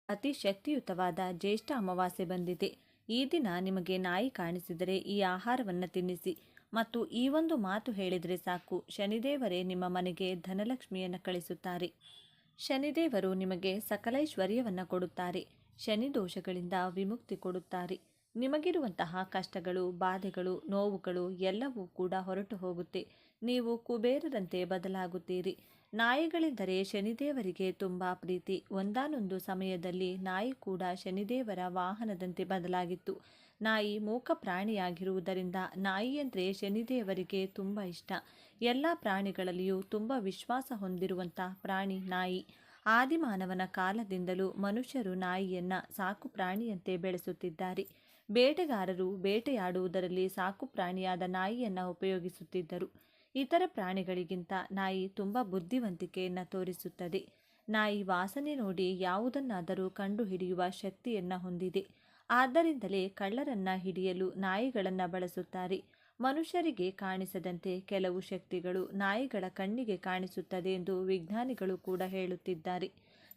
ಅತಿ ಶಕ್ತಿಯುತವಾದ ಜ್ಯೇಷ್ಠ ಅಮಾವಾಸ್ಯೆ ಬಂದಿದೆ. ಈ ದಿನ ನಿಮಗೆ ನಾಯಿ ಕಾಣಿಸಿದರೆ ಈ ಆಹಾರವನ್ನು ತಿನ್ನಿಸಿ ಮತ್ತು ಈ ಒಂದು ಮಾತು ಹೇಳಿದರೆ ಸಾಕು, ಶನಿದೇವರೇ ನಿಮ್ಮ ಮನೆಗೆ ಧನಲಕ್ಷ್ಮಿಯನ್ನು ಕಳಿಸುತ್ತಾರೆ. ಶನಿದೇವರು ನಿಮಗೆ ಸಕಲೈಶ್ವರ್ಯವನ್ನು ಕೊಡುತ್ತಾರೆ. ಶನಿ ದೋಷಗಳಿಂದ ವಿಮುಕ್ತಿ ಕೊಡುತ್ತಾರೆ. ನಿಮಗಿರುವಂತಹ ಕಷ್ಟಗಳು, ಬಾಧೆಗಳು, ನೋವುಗಳು ಎಲ್ಲವೂ ಕೂಡ ಹೊರಟು ಹೋಗುತ್ತೆ. ನೀವು ಕುಬೇರರಂತೆ ಬದಲಾಗುತ್ತೀರಿ. ನಾಯಿಗಳೆಂದರೆ ಶನಿದೇವರಿಗೆ ತುಂಬ ಪ್ರೀತಿ. ಒಂದಾನೊಂದು ಸಮಯದಲ್ಲಿ ನಾಯಿ ಕೂಡ ಶನಿದೇವರ ವಾಹನದಂತೆ ಬದಲಾಗಿತ್ತು. ನಾಯಿ ಮೂಕ ಪ್ರಾಣಿಯಾಗಿರುವುದರಿಂದ ನಾಯಿ ಅಂದರೆ ಶನಿದೇವರಿಗೆ ತುಂಬ ಇಷ್ಟ. ಎಲ್ಲ ಪ್ರಾಣಿಗಳಲ್ಲಿಯೂ ತುಂಬ ವಿಶ್ವಾಸ ಹೊಂದಿರುವಂಥ ಪ್ರಾಣಿ ನಾಯಿ. ಆದಿಮಾನವನ ಕಾಲದಿಂದಲೂ ಮನುಷ್ಯರು ನಾಯಿಯನ್ನು ಸಾಕು ಪ್ರಾಣಿಯಂತೆ ಬೆಳೆಸುತ್ತಿದ್ದಾರೆ. ಬೇಟೆಗಾರರು ಬೇಟೆಯಾಡುವುದರಲ್ಲಿ ಸಾಕು ಪ್ರಾಣಿಯಾದ ನಾಯಿಯನ್ನು ಉಪಯೋಗಿಸುತ್ತಿದ್ದರು. ಇತರ ಪ್ರಾಣಿಗಳಿಗಿಂತ ನಾಯಿ ತುಂಬ ಬುದ್ಧಿವಂತಿಕೆಯನ್ನು ತೋರಿಸುತ್ತದೆ. ನಾಯಿ ವಾಸನೆ ನೋಡಿ ಯಾವುದನ್ನಾದರೂ ಕಂಡುಹಿಡಿಯುವ ಶಕ್ತಿಯನ್ನು ಹೊಂದಿದೆ. ಆದ್ದರಿಂದಲೇ ಕಳ್ಳರನ್ನು ಹಿಡಿಯಲು ನಾಯಿಗಳನ್ನು ಬಳಸುತ್ತಾರೆ. ಮನುಷ್ಯರಿಗೆ ಕಾಣಿಸದಂತೆ ಕೆಲವು ಶಕ್ತಿಗಳು ನಾಯಿಗಳ ಕಣ್ಣಿಗೆ ಕಾಣಿಸುತ್ತದೆ ಎಂದು ವಿಜ್ಞಾನಿಗಳು ಕೂಡ ಹೇಳುತ್ತಿದ್ದಾರೆ.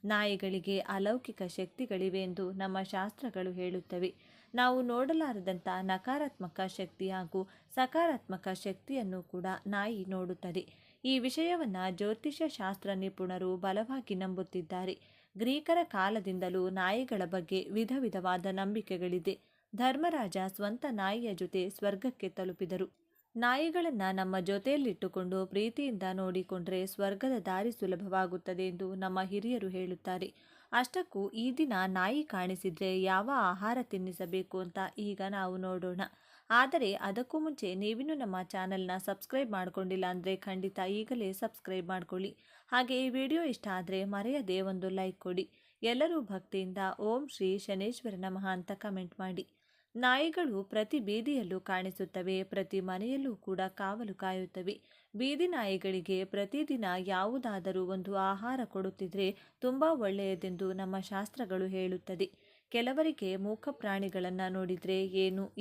ನಾಯಿಗಳಿಗೆ ಅಲೌಕಿಕ ಶಕ್ತಿಗಳಿವೆ ಎಂದು ನಮ್ಮ ಶಾಸ್ತ್ರಗಳು ಹೇಳುತ್ತವೆ. ನಾವು ನೋಡಲಾರದಂಥ ನಕಾರಾತ್ಮಕ ಶಕ್ತಿ ಹಾಗೂ ಸಕಾರಾತ್ಮಕ ಶಕ್ತಿಯನ್ನು ಕೂಡ ನಾಯಿ ನೋಡುತ್ತದೆ. ಈ ವಿಷಯವನ್ನು ಜ್ಯೋತಿಷ್ಯ ಶಾಸ್ತ್ರ ನಿಪುಣರು ಬಲವಾಗಿ ನಂಬುತ್ತಿದ್ದಾರೆ. ಗ್ರೀಕರ ಕಾಲದಿಂದಲೂ ನಾಯಿಗಳ ಬಗ್ಗೆ ವಿಧ ವಿಧವಾದ ನಂಬಿಕೆಗಳಿದೆ. ಧರ್ಮರಾಜ ಸ್ವಂತ ನಾಯಿಯ ಜೊತೆ ಸ್ವರ್ಗಕ್ಕೆ ತಲುಪಿದರು. ನಾಯಿಗಳನ್ನು ನಮ್ಮ ಜೊತೆಯಲ್ಲಿಟ್ಟುಕೊಂಡು ಪ್ರೀತಿಯಿಂದ ನೋಡಿಕೊಂಡ್ರೆ ಸ್ವರ್ಗದ ದಾರಿ ಸುಲಭವಾಗುತ್ತದೆ ಎಂದು ನಮ್ಮ ಹಿರಿಯರು ಹೇಳುತ್ತಾರೆ. ಅಷ್ಟಕ್ಕೂ ಈ ದಿನ ನಾಯಿ ಕಾಣಿಸಿದರೆ ಯಾವ ಆಹಾರ ತಿನ್ನಿಸಬೇಕು ಅಂತ ಈಗ ನಾವು ನೋಡೋಣ. ಆದರೆ ಅದಕ್ಕೂ ಮುಂಚೆ ನೀವಿನ್ನೂ ನಮ್ಮ ಚಾನಲ್ನ ಸಬ್ಸ್ಕ್ರೈಬ್ ಮಾಡ್ಕೊಂಡಿಲ್ಲ ಅಂದರೆ ಖಂಡಿತ ಈಗಲೇ ಸಬ್ಸ್ಕ್ರೈಬ್ ಮಾಡ್ಕೊಳ್ಳಿ. ಹಾಗೆ ಈ ವಿಡಿಯೋ ಇಷ್ಟ ಆದರೆ ಮರೆಯದೆ ಒಂದು ಲೈಕ್ ಕೊಡಿ. ಎಲ್ಲರೂ ಭಕ್ತಿಯಿಂದ ಓಂ ಶ್ರೀ ಶನೇಶ್ವರ ನಮಃ ಅಂತ ಕಮೆಂಟ್ ಮಾಡಿ. ನಾಯಿಗಳು ಪ್ರತಿ ಬೀದಿಯಲ್ಲೂ ಕಾಣಿಸುತ್ತವೆ. ಪ್ರತಿ ಮನೆಯಲ್ಲೂ ಕೂಡ ಕಾವಲು ಕಾಯುತ್ತವೆ. ಬೀದಿ ನಾಯಿಗಳಿಗೆ ಪ್ರತಿದಿನ ಯಾವುದಾದರೂ ಒಂದು ಆಹಾರ ಕೊಡುತ್ತಿದ್ರೆ ತುಂಬ ಒಳ್ಳೆಯದೆಂದು ನಮ್ಮ ಶಾಸ್ತ್ರಗಳು ಹೇಳುತ್ತದೆ. ಕೆಲವರಿಗೆ ಮೂಕ ಪ್ರಾಣಿಗಳನ್ನು ನೋಡಿದರೆ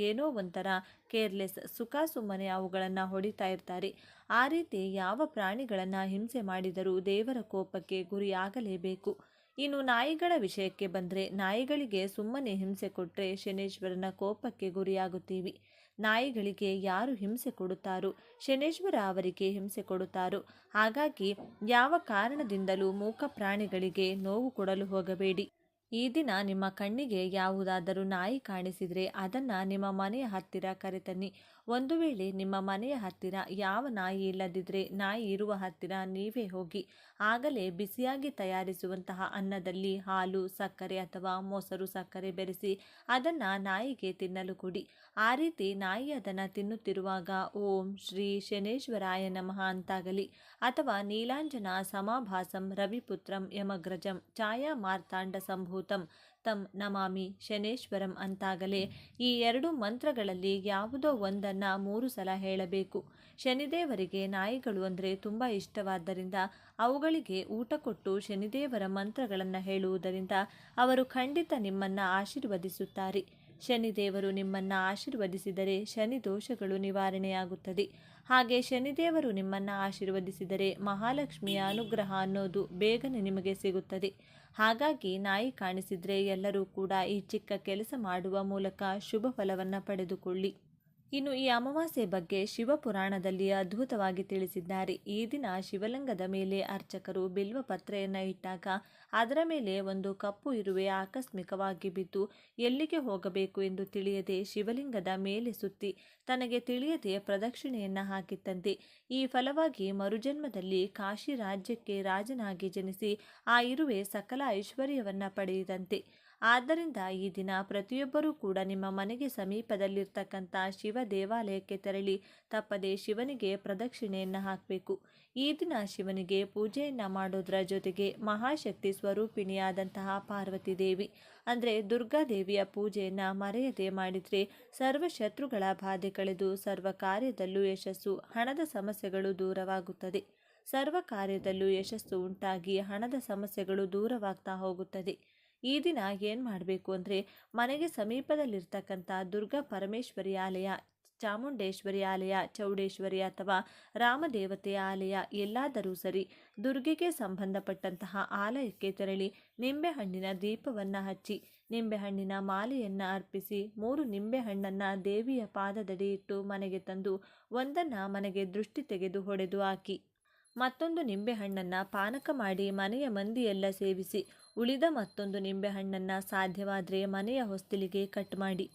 ಏನೋ ಒಂಥರ ಕೇರ್ಲೆಸ್, ಸುಖ ಸುಮ್ಮನೆ ಅವುಗಳನ್ನು ಹೊಡಿತಾ ಇರ್ತಾರೆ. ಆ ರೀತಿ ಯಾವ ಪ್ರಾಣಿಗಳನ್ನು ಹಿಂಸೆ ಮಾಡಿದರೂ ದೇವರ ಕೋಪಕ್ಕೆ ಗುರಿಯಾಗಲೇಬೇಕು. ಇನ್ನು ನಾಯಿಗಳ ವಿಷಯಕ್ಕೆ ಬಂದರೆ, ನಾಯಿಗಳಿಗೆ ಸುಮ್ಮನೆ ಹಿಂಸೆ ಕೊಟ್ಟರೆ ಶನೇಶ್ವರನ ಕೋಪಕ್ಕೆ ಗುರಿಯಾಗುತ್ತೀವಿ. ನಾಯಿಗಳಿಗೆ ಯಾರು ಹಿಂಸೆ ಕೊಡುತ್ತಾರೋ ಶನೇಶ್ವರ ಅವರಿಗೆ ಹಿಂಸೆ ಕೊಡುತ್ತಾರೋ. ಹಾಗಾಗಿ ಯಾವ ಕಾರಣದಿಂದಲೂ ಮೂಕ ಪ್ರಾಣಿಗಳಿಗೆ ನೋವು ಕೊಡಲು ಹೋಗಬೇಡಿ. ಈ ದಿನ ನಿಮ್ಮ ಕಣ್ಣಿಗೆ ಯಾವುದಾದರೂ ನಾಯಿ ಕಾಣಿಸಿದರೆ ಅದನ್ನು ನಿಮ್ಮ ಮನೆಯ ಹತ್ತಿರ ಕರೆತನ್ನಿ. ಒಂದು ವೇಳೆ ನಿಮ್ಮ ಮನೆಯ ಹತ್ತಿರ ಯಾವ ನಾಯಿ ಇಲ್ಲದಿದ್ದರೆ ನಾಯಿ ಇರುವ ಹತ್ತಿರ ನೀವೇ ಹೋಗಿ. ಆಗಲೇ ಬಿಸಿಯಾಗಿ ತಯಾರಿಸುವಂತಹ ಅನ್ನದಲ್ಲಿ ಹಾಲು, ಸಕ್ಕರೆ ಅಥವಾ ಮೊಸರು ಸಕ್ಕರೆ ಬೆರೆಸಿ ಅದನ್ನು ನಾಯಿಗೆ ತಿನ್ನಲು ಕೊಡಿ. ಆ ರೀತಿ ನಾಯಿ ಅದನ್ನು ತಿನ್ನುತ್ತಿರುವಾಗ ಓಂ ಶ್ರೀ ಶನೇಶ್ವರಾಯ ನಮಃ ಅಂತಾಗಲಿ ಅಥವಾ ನೀಲಾಂಜನ ಸಮಾಭಾಸಂ ರವಿಪುತ್ರಂ ಯಮಗ್ರಜಂ ಛಾಯಾ ಮಾರ್ತಾಂಡ ಸಂಭೂತಂ ತಂ ನಮಾಮಿ ಶನೇಶ್ವರಂ ಅಂತಾಗಲೇ ಈ ಎರಡು ಮಂತ್ರಗಳಲ್ಲಿ ಯಾವುದೋ ಒಂದನ್ನು 3 ಸಲ ಹೇಳಬೇಕು. ಶನಿದೇವರಿಗೆ ನಾಯಿಗಳು ಅಂದರೆ ತುಂಬ ಇಷ್ಟವಾದ್ದರಿಂದ ಅವುಗಳಿಗೆ ಊಟ ಕೊಟ್ಟು ಶನಿದೇವರ ಮಂತ್ರಗಳನ್ನು ಹೇಳುವುದರಿಂದ ಅವರು ಖಂಡಿತ ನಿಮ್ಮನ್ನು ಆಶೀರ್ವದಿಸುತ್ತಾರೆ. ಶನಿದೇವರು ನಿಮ್ಮನ್ನು ಆಶೀರ್ವದಿಸಿದರೆ ಶನಿ ದೋಷಗಳು ನಿವಾರಣೆಯಾಗುತ್ತದೆ. ಹಾಗೆ ಶನಿದೇವರು ನಿಮ್ಮನ್ನು ಆಶೀರ್ವದಿಸಿದರೆ ಮಹಾಲಕ್ಷ್ಮಿಯ ಅನುಗ್ರಹ ಅನ್ನೋದು ಬೇಗನೆ ನಿಮಗೆ ಸಿಗುತ್ತದೆ. ಹಾಗಾಗಿ ನಾಯಿ ಕಾಣಿಸಿದರೆ ಎಲ್ಲರೂ ಕೂಡ ಈ ಚಿಕ್ಕ ಕೆಲಸ ಮಾಡುವ ಮೂಲಕ ಶುಭ ಫಲವನ್ನು ಪಡೆದುಕೊಳ್ಳಿ. ಇನ್ನು ಈ ಅಮಾವಾಸ್ಯೆ ಬಗ್ಗೆ ಶಿವಪುರಾಣದಲ್ಲಿ ಅದ್ಭುತವಾಗಿ ತಿಳಿಸಿದ್ದಾರೆ. ಈ ದಿನ ಶಿವಲಿಂಗದ ಮೇಲೆ ಅರ್ಚಕರು ಬಿಲ್ವ ಪತ್ರೆಯನ್ನು ಇಟ್ಟಾಗ ಅದರ ಮೇಲೆ ಒಂದು ಕಪ್ಪು ಇರುವೆ ಆಕಸ್ಮಿಕವಾಗಿ ಬಿದ್ದು ಎಲ್ಲಿಗೆ ಹೋಗಬೇಕು ಎಂದು ತಿಳಿಯದೆ ಶಿವಲಿಂಗದ ಮೇಲೆ ಸುತ್ತಿ ತನಗೆ ತಿಳಿಯದೆ ಪ್ರದಕ್ಷಿಣೆಯನ್ನು ಹಾಕಿತ್ತಂತೆ. ಈ ಫಲವಾಗಿ ಮರುಜನ್ಮದಲ್ಲಿ ಕಾಶಿ ರಾಜ್ಯಕ್ಕೆ ರಾಜನಾಗಿ ಜನಿಸಿ ಆ ಇರುವೆ ಸಕಲ ಐಶ್ವರ್ಯವನ್ನು ಪಡೆಯಿದಂತೆ. ಆದ್ದರಿಂದ ಈ ದಿನ ಪ್ರತಿಯೊಬ್ಬರೂ ಕೂಡ ನಿಮ್ಮ ಮನೆಗೆ ಸಮೀಪದಲ್ಲಿರ್ತಕ್ಕಂಥ ಶಿವ ದೇವಾಲಯಕ್ಕೆ ತೆರಳಿ ತಪ್ಪದೆ ಶಿವನಿಗೆ ಪ್ರದಕ್ಷಿಣೆಯನ್ನು ಹಾಕಬೇಕು. ಈ ದಿನ ಶಿವನಿಗೆ ಪೂಜೆಯನ್ನು ಮಾಡೋದರ ಜೊತೆಗೆ ಮಹಾಶಕ್ತಿ ಸ್ವರೂಪಿಣಿಯಾದಂತಹ ಪಾರ್ವತಿ ದೇವಿ ಅಂದರೆ ದುರ್ಗಾದೇವಿಯ ಪೂಜೆಯನ್ನು ಮರೆಯದೆ ಮಾಡಿದರೆ ಸರ್ವ ಶತ್ರುಗಳ ಬಾಧೆ ಕಳೆದು ಸರ್ವ ಕಾರ್ಯದಲ್ಲೂ ಯಶಸ್ಸು, ಹಣದ ಸಮಸ್ಯೆಗಳು ದೂರವಾಗುತ್ತದೆ. ಸರ್ವ ಕಾರ್ಯದಲ್ಲೂ ಯಶಸ್ಸು ಉಂಟಾಗಿ ಹಣದ ಸಮಸ್ಯೆಗಳು ದೂರವಾಗ್ತಾ ಹೋಗುತ್ತದೆ. ಈ ದಿನ ಏನು ಮಾಡಬೇಕು ಅಂದರೆ ಮನೆಗೆ ಸಮೀಪದಲ್ಲಿರ್ತಕ್ಕಂಥ ದುರ್ಗಾ ಪರಮೇಶ್ವರಿ ಆಲಯ ಚಾಮುಂಡೇಶ್ವರಿ ಆಲಯ, ಚೌಡೇಶ್ವರಿ ಅಥವಾ ರಾಮದೇವತೆಯ ಆಲಯ ಎಲ್ಲಾದರೂ ಸರಿ, ದುರ್ಗೆಗೆ ಸಂಬಂಧಪಟ್ಟಂತಹ ಆಲಯಕ್ಕೆ ತೆರಳಿ ನಿಂಬೆಹಣ್ಣಿನ ದೀಪವನ್ನು ಹಚ್ಚಿ ನಿಂಬೆಹಣ್ಣಿನ ಮಾಲೆಯನ್ನು ಅರ್ಪಿಸಿ 3 ನಿಂಬೆಹಣ್ಣನ್ನು ದೇವಿಯ ಪಾದದಡಿ ಇಟ್ಟು ಮನೆಗೆ ತಂದು ಒಂದನ್ನು ಮನೆಗೆ ದೃಷ್ಟಿ ತೆಗೆದು ಹೊಡೆದು ಹಾಕಿ ಮತ್ತೊಂದು ನಿಂಬೆಹಣ್ಣನ್ನು ಪಾನಕ ಮಾಡಿ ಮನೆಯ ಮಂದಿಯೆಲ್ಲ ಸೇವಿಸಿ ಉಳಿದ ಮತ್ತೊಂದು ನಿಂಬೆಹಣ್ಣನ್ನು ಸಾಧ್ಯವಾದರೆ ಮನೆಯ ಹೊಸ್ತಿಲಿಗೆ ಕಟ್ ಮಾಡಿ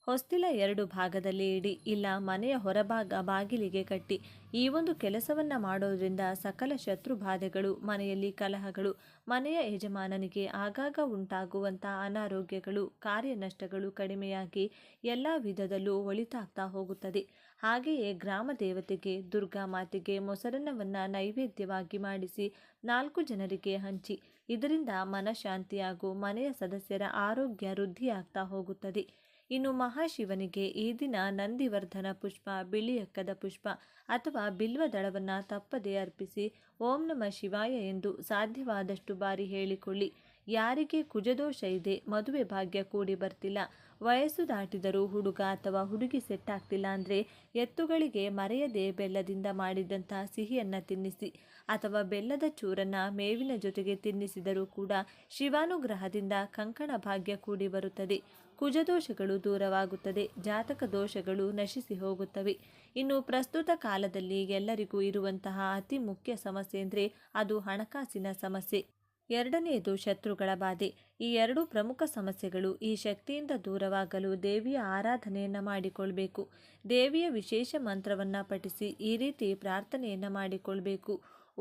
ಹೊಸ್ತಿಲ 2 ಭಾಗದಲ್ಲಿ ಇಡಿ, ಇಲ್ಲ ಮನೆಯ ಹೊರಭಾಗ ಬಾಗಿಲಿಗೆ ಕಟ್ಟಿ. ಈ ಒಂದು ಕೆಲಸವನ್ನು ಮಾಡೋದ್ರಿಂದ ಸಕಲ ಶತ್ರು ಬಾಧೆಗಳು, ಮನೆಯಲ್ಲಿ ಕಲಹಗಳು, ಮನೆಯ ಯಜಮಾನನಿಗೆ ಆಗಾಗ ಉಂಟಾಗುವಂಥ ಅನಾರೋಗ್ಯಗಳು, ಕಾರ್ಯನಷ್ಟಗಳು ಕಡಿಮೆಯಾಗಿ ಎಲ್ಲ ವಿಧದಲ್ಲೂ ಒಳಿತಾಗ್ತಾ ಹೋಗುತ್ತದೆ. ಹಾಗೆಯೇ ಗ್ರಾಮ ದೇವತೆಗೆ, ದುರ್ಗಾ ಮಾತೆಗೆ ಮೊಸರನ್ನವನ್ನು ನೈವೇದ್ಯವಾಗಿ ಮಾಡಿಸಿ 4 ಜನರಿಗೆ ಹಂಚಿ. ಇದರಿಂದ ಮನಃಶಾಂತಿಯಾಗೂ ಮನೆಯ ಸದಸ್ಯರ ಆರೋಗ್ಯ ವೃದ್ಧಿಯಾಗ್ತಾ ಹೋಗುತ್ತದೆ. ಇನ್ನು ಮಹಾಶಿವನಿಗೆ ಈ ದಿನ ನಂದಿವರ್ಧನ ಪುಷ್ಪ, ಬಿಳಿಯಕ್ಕದ ಪುಷ್ಪ ಅಥವಾ ಬಿಲ್ವ ದಳವನ್ನು ತಪ್ಪದೆ ಅರ್ಪಿಸಿ ಓಂ ನಮಃ ಶಿವಾಯ ಎಂದು ಸಾಧ್ಯವಾದಷ್ಟು ಬಾರಿ ಹೇಳಿಕೊಳ್ಳಿ. ಯಾರಿಗೆ ಕುಜದೋಷ ಇದೆ, ಮದುವೆ ಭಾಗ್ಯ ಕೂಡಿ ಬರ್ತಿಲ್ಲ, ವಯಸ್ಸು ದಾಟಿದರೂ ಹುಡುಗ ಅಥವಾ ಹುಡುಗಿ ಸೆಟ್ ಆಗ್ತಿಲ್ಲ ಅಂದರೆ ಎತ್ತುಗಳಿಗೆ ಮರೆಯದೆ ಬೆಲ್ಲದಿಂದ ಮಾಡಿದಂಥ ಸಿಹಿಯನ್ನು ತಿನ್ನಿಸಿ ಅಥವಾ ಬೆಲ್ಲದ ಚೂರನ್ನು ಮೇವಿನ ಜೊತೆಗೆ ತಿನ್ನಿಸಿದರೂ ಕೂಡ ಶಿವಾನುಗ್ರಹದಿಂದ ಕಂಕಣ ಭಾಗ್ಯ ಕೂಡಿ ಬರುತ್ತದೆ. ಕುಜದೋಷಗಳು ದೂರವಾಗುತ್ತದೆ, ಜಾತಕ ದೋಷಗಳು ನಶಿಸಿ ಹೋಗುತ್ತವೆ. ಇನ್ನು ಪ್ರಸ್ತುತ ಕಾಲದಲ್ಲಿ ಎಲ್ಲರಿಗೂ ಇರುವಂತಹ ಅತಿ ಮುಖ್ಯ ಸಮಸ್ಯೆ ಅಂದರೆ ಅದು ಹಣಕಾಸಿನ ಸಮಸ್ಯೆ. ಎರಡನೆಯದು ಶತ್ರುಗಳ ಬಾಧೆ. ಈ 2 ಪ್ರಮುಖ ಸಮಸ್ಯೆಗಳು ಈ ಶಕ್ತಿಯಿಂದ ದೂರವಾಗಲು ದೇವಿಯ ಆರಾಧನೆಯನ್ನು ಮಾಡಿಕೊಳ್ಬೇಕು. ದೇವಿಯ ವಿಶೇಷ ಮಂತ್ರವನ್ನು ಪಠಿಸಿ ಈ ರೀತಿ ಪ್ರಾರ್ಥನೆಯನ್ನು ಮಾಡಿಕೊಳ್ಬೇಕು.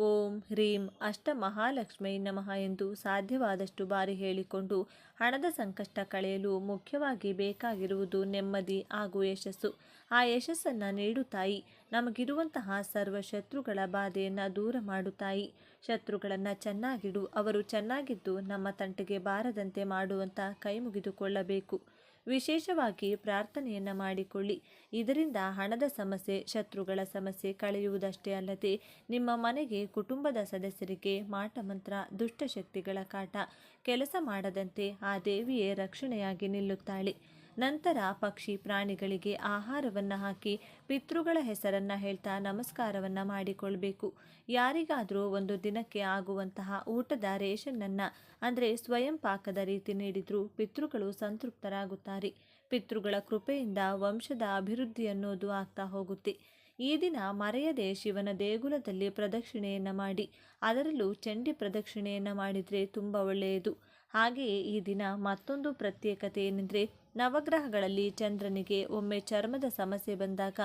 ಓಂ ಹ್ರೀಂ ಅಷ್ಟ ಮಹಾಲಕ್ಷ್ಮೀ ನಮಃ ಎಂದು ಸಾಧ್ಯವಾದಷ್ಟು ಬಾರಿ ಹೇಳಿಕೊಂಡು ಹಣದ ಸಂಕಷ್ಟ ಕಳೆಯಲು ಮುಖ್ಯವಾಗಿ ಬೇಕಾಗಿರುವುದು ನೆಮ್ಮದಿ ಹಾಗೂ ಯಶಸ್ಸು. ಆ ಯಶಸ್ಸನ್ನು ನೀಡು ತಾಯಿ, ನಮಗಿರುವಂತಹ ಸರ್ವ ಶತ್ರುಗಳ ಬಾಧೆಯನ್ನು ದೂರ ಮಾಡು ತಾಯಿ. ಶತ್ರುಗಳನ್ನು ಚೆನ್ನಾಗಿಡು, ಅವರು ಚೆನ್ನಾಗಿದ್ದು ನಮ್ಮ ತಂಟೆಗೆ ಬಾರದಂತೆ ಮಾಡುವಂತ ಕೈ ಮುಗಿದುಕೊಳ್ಳಬೇಕು. ವಿಶೇಷವಾಗಿ ಪ್ರಾರ್ಥನೆಯನ್ನು ಮಾಡಿಕೊಳ್ಳಿ. ಇದರಿಂದ ಹಣದ ಸಮಸ್ಯೆ, ಶತ್ರುಗಳ ಸಮಸ್ಯೆ ಕಳೆಯುವುದಷ್ಟೇ ಅಲ್ಲದೆ ನಿಮ್ಮ ಮನೆಗೆ, ಕುಟುಂಬದ ಸದಸ್ಯರಿಗೆ ಮಾಟಮಂತ್ರ, ದುಷ್ಟಶಕ್ತಿಗಳ ಕಾಟ ಕೆಲಸ ಮಾಡದಂತೆ ಆ ದೇವಿಯೇ ರಕ್ಷಣೆಯಾಗಿ ನಿಲ್ಲುತ್ತಾಳೆ. ನಂತರ ಪಕ್ಷಿ ಪ್ರಾಣಿಗಳಿಗೆ ಆಹಾರವನ್ನು ಹಾಕಿ ಪಿತೃಗಳ ಹೆಸರನ್ನು ಹೇಳ್ತಾ ನಮಸ್ಕಾರವನ್ನು ಮಾಡಿಕೊಳ್ಬೇಕು. ಯಾರಿಗಾದರೂ ಒಂದು ದಿನಕ್ಕೆ ಆಗುವಂತಹ ಊಟದ ರೇಷನ್ನನ್ನು ಅಂದರೆ ಸ್ವಯಂ ಪಾಕದ ರೀತಿ ನೀಡಿದರೂ ಪಿತೃಗಳು ಸಂತೃಪ್ತರಾಗುತ್ತಾರೆ. ಪಿತೃಗಳ ಕೃಪೆಯಿಂದ ವಂಶದ ಅಭಿವೃದ್ಧಿ ಅನ್ನೋದು ಆಗ್ತಾ ಹೋಗುತ್ತೆ. ಈ ದಿನ ಮರೆಯದೆ ಶಿವನ ದೇಗುಲದಲ್ಲಿ ಪ್ರದಕ್ಷಿಣೆಯನ್ನು ಮಾಡಿ, ಅದರಲ್ಲೂ ಚಂಡಿ ಪ್ರದಕ್ಷಿಣೆಯನ್ನು ಮಾಡಿದರೆ ತುಂಬ ಒಳ್ಳೆಯದು. ಹಾಗೆಯೇ ಈ ದಿನ ಮತ್ತೊಂದು ಪ್ರತ್ಯೇಕತೆ ಏನೆಂದರೆ, ನವಗ್ರಹಗಳಲ್ಲಿ ಚಂದ್ರನಿಗೆ ಒಮ್ಮೆ ಚರ್ಮದ ಸಮಸ್ಯೆ ಬಂದಾಗ,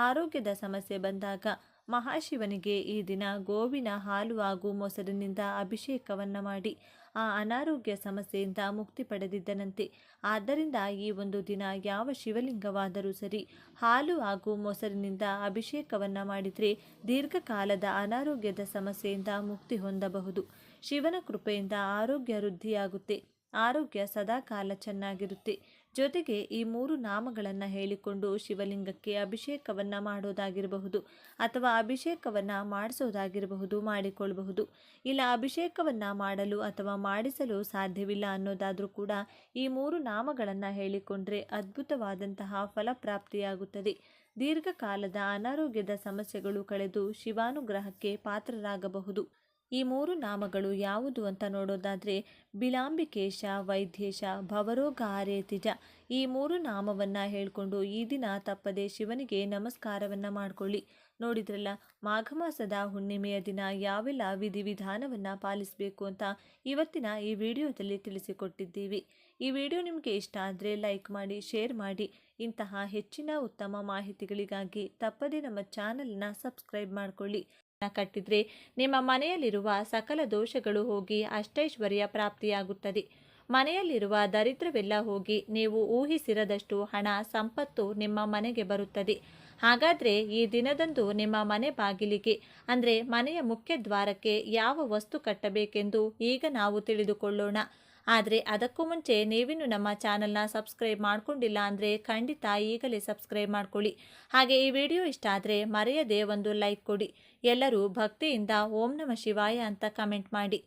ಆರೋಗ್ಯದ ಸಮಸ್ಯೆ ಬಂದಾಗ ಮಹಾಶಿವನಿಗೆ ಈ ದಿನ ಗೋವಿನ ಹಾಲು ಹಾಗೂ ಮೊಸರಿನಿಂದ ಅಭಿಷೇಕವನ್ನು ಮಾಡಿ ಆ ಅನಾರೋಗ್ಯ ಸಮಸ್ಯೆಯಿಂದ ಮುಕ್ತಿ ಪಡೆದಿದ್ದನಂತೆ. ಆದ್ದರಿಂದ ಈ ಒಂದು ದಿನ ಯಾವ ಶಿವಲಿಂಗವಾದರೂ ಸರಿ ಹಾಲು ಹಾಗೂ ಮೊಸರಿನಿಂದ ಅಭಿಷೇಕವನ್ನು ಮಾಡಿದರೆ ದೀರ್ಘಕಾಲದ ಅನಾರೋಗ್ಯದ ಸಮಸ್ಯೆಯಿಂದ ಮುಕ್ತಿ ಹೊಂದಬಹುದು. ಶಿವನ ಕೃಪೆಯಿಂದ ಆರೋಗ್ಯ ವೃದ್ಧಿಯಾಗುತ್ತೆ, ಆರೋಗ್ಯ ಸದಾಕಾಲ ಚೆನ್ನಾಗಿರುತ್ತೆ. ಜೊತೆಗೆ ಈ 3 ನಾಮಗಳನ್ನು ಹೇಳಿಕೊಂಡು ಶಿವಲಿಂಗಕ್ಕೆ ಅಭಿಷೇಕವನ್ನು ಮಾಡೋದಾಗಿರಬಹುದು ಅಥವಾ ಅಭಿಷೇಕವನ್ನು ಮಾಡಿಸೋದಾಗಿರಬಹುದು, ಮಾಡಿಕೊಳ್ಳಬಹುದು. ಇಲ್ಲ ಅಭಿಷೇಕವನ್ನು ಮಾಡಲು ಅಥವಾ ಮಾಡಿಸಲು ಸಾಧ್ಯವಿಲ್ಲ ಅನ್ನೋದಾದರೂ ಕೂಡ ಈ 3 ನಾಮಗಳನ್ನು ಹೇಳಿಕೊಂಡ್ರೆ ಅದ್ಭುತವಾದಂತಹ ಫಲಪ್ರಾಪ್ತಿಯಾಗುತ್ತದೆ. ದೀರ್ಘಕಾಲದ ಅನಾರೋಗ್ಯದ ಸಮಸ್ಯೆಗಳು ಕಳೆದು ಶಿವಾನುಗ್ರಹಕ್ಕೆ ಪಾತ್ರರಾಗಬಹುದು. ಈ 3 ನಾಮಗಳು ಯಾವುದು ಅಂತ ನೋಡೋದಾದರೆ ಬಿಲಾಂಬಿಕೇಶ, ವೈದ್ಯೇಶ, ಭವರೋಗ ಆರೇತಿಜ. ಈ 3 ನಾಮವನ್ನು ಹೇಳಿಕೊಂಡು ಈ ದಿನ ತಪ್ಪದೆ ಶಿವನಿಗೆ ನಮಸ್ಕಾರವನ್ನು ಮಾಡಿಕೊಳ್ಳಿ. ನೋಡಿದ್ರಲ್ಲ, ಮಾಘ ಮಾಸದ ಹುಣ್ಣಿಮೆಯ ದಿನ ಯಾವೆಲ್ಲ ವಿಧಿವಿಧಾನವನ್ನು ಪಾಲಿಸಬೇಕು ಅಂತ ಇವತ್ತಿನ ಈ ವಿಡಿಯೋದಲ್ಲಿ ತಿಳಿಸಿಕೊಟ್ಟಿದ್ದೀವಿ. ಈ ವಿಡಿಯೋ ನಿಮಗೆ ಇಷ್ಟ ಆದರೆ ಲೈಕ್ ಮಾಡಿ, ಶೇರ್ ಮಾಡಿ. ಇಂತಹ ಹೆಚ್ಚಿನ ಉತ್ತಮ ಮಾಹಿತಿಗಳಿಗಾಗಿ ತಪ್ಪದೆ ನಮ್ಮ ಚಾನಲ್ನ ಸಬ್ಸ್ಕ್ರೈಬ್ ಮಾಡಿಕೊಳ್ಳಿ. ಕಟ್ಟಿದ್ರೆ ನಿಮ್ಮ ಮನೆಯಲ್ಲಿರುವ ಸಕಲ ದೋಷಗಳು ಹೋಗಿ ಅಷ್ಟೈಶ್ವರ್ಯ ಪ್ರಾಪ್ತಿಯಾಗುತ್ತದೆ. ಮನೆಯಲ್ಲಿರುವ ದರಿದ್ರವೆಲ್ಲ ಹೋಗಿ ನೀವು ಊಹಿಸಿರದಷ್ಟು ಹಣ, ಸಂಪತ್ತು ನಿಮ್ಮ ಮನೆಗೆ ಬರುತ್ತದೆ. ಹಾಗಾದರೆ ಈ ದಿನದಂದು ನಿಮ್ಮ ಮನೆ ಬಾಗಿಲಿಗೆ ಅಂದರೆ ಮನೆಯ ಮುಖ್ಯ ದ್ವಾರಕ್ಕೆ ಯಾವ ವಸ್ತು ಕಟ್ಟಬೇಕೆಂದು ಈಗ ನಾವು ತಿಳಿದುಕೊಳ್ಳೋಣ. ಆದರೆ ಅದಕ್ಕೂ ಮುಂಚೆ ನೀವಿನ್ನು ನಮ್ಮ ಚಾನಲ್ನ ಸಬ್ಸ್ಕ್ರೈಬ್ ಮಾಡ್ಕೊಂಡಿಲ್ಲ ಅಂದರೆ ಖಂಡಿತ ಈಗಲೇ ಸಬ್ಸ್ಕ್ರೈಬ್ ಮಾಡ್ಕೊಳ್ಳಿ. ಹಾಗೆ ಈ ವಿಡಿಯೋ ಇಷ್ಟ ಆದರೆ ಮರೆಯದೆ ಒಂದು ಲೈಕ್ ಕೊಡಿ. ಎಲ್ಲರೂ ಭಕ್ತಿಯಿಂದ ಓಂ ನಮಃ ಶಿವಾಯ ಅಂತ ಕಮೆಂಟ್ ಮಾಡಿ.